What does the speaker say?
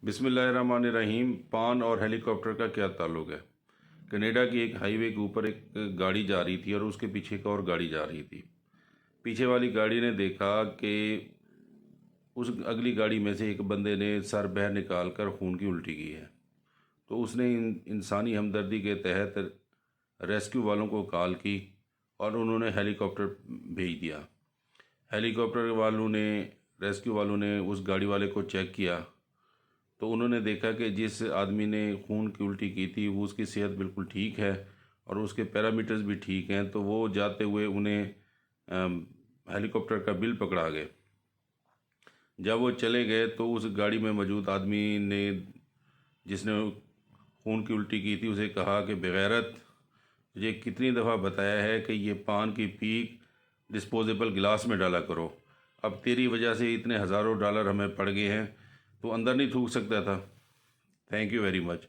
بسم اللہ الرحمن الرحیم۔ پان اور ہیلی کاپٹر کا کیا تعلق ہے؟ کینیڈا کی ایک ہائی وے کے اوپر ایک گاڑی جا رہی تھی اور اس کے پیچھے ایک اور گاڑی جا رہی تھی۔ پیچھے والی گاڑی نے دیکھا کہ اس اگلی گاڑی میں سے ایک بندے نے سر باہر نکال کر خون کی الٹی کی ہے، تو اس نے انسانی ہمدردی کے تحت ریسکیو والوں کو کال کی اور انہوں نے ہیلی کاپٹر بھیج دیا۔ ہیلی کاپٹر ریسکیو والوں نے اس گاڑی والے کو چیک کیا تو انہوں نے دیکھا کہ جس آدمی نے خون کی الٹی کی تھی وہ اس کی صحت بالکل ٹھیک ہے اور اس کے پیرامیٹرز بھی ٹھیک ہیں، تو وہ جاتے ہوئے انہیں ہیلی کاپٹر کا بل پکڑا گئے۔ جب وہ چلے گئے تو اس گاڑی میں موجود آدمی نے جس نے خون کی الٹی کی تھی اسے کہا کہ بغیرت، تجھے کتنی دفعہ بتایا ہے کہ یہ پان کی پیک ڈسپوزیبل گلاس میں ڈالا کرو، اب تیری وجہ سے اتنے ہزاروں ڈالر ہمیں پڑ گئے ہیں، تو اندر نہیں تھوک سکتا تھا۔ Thank you very much.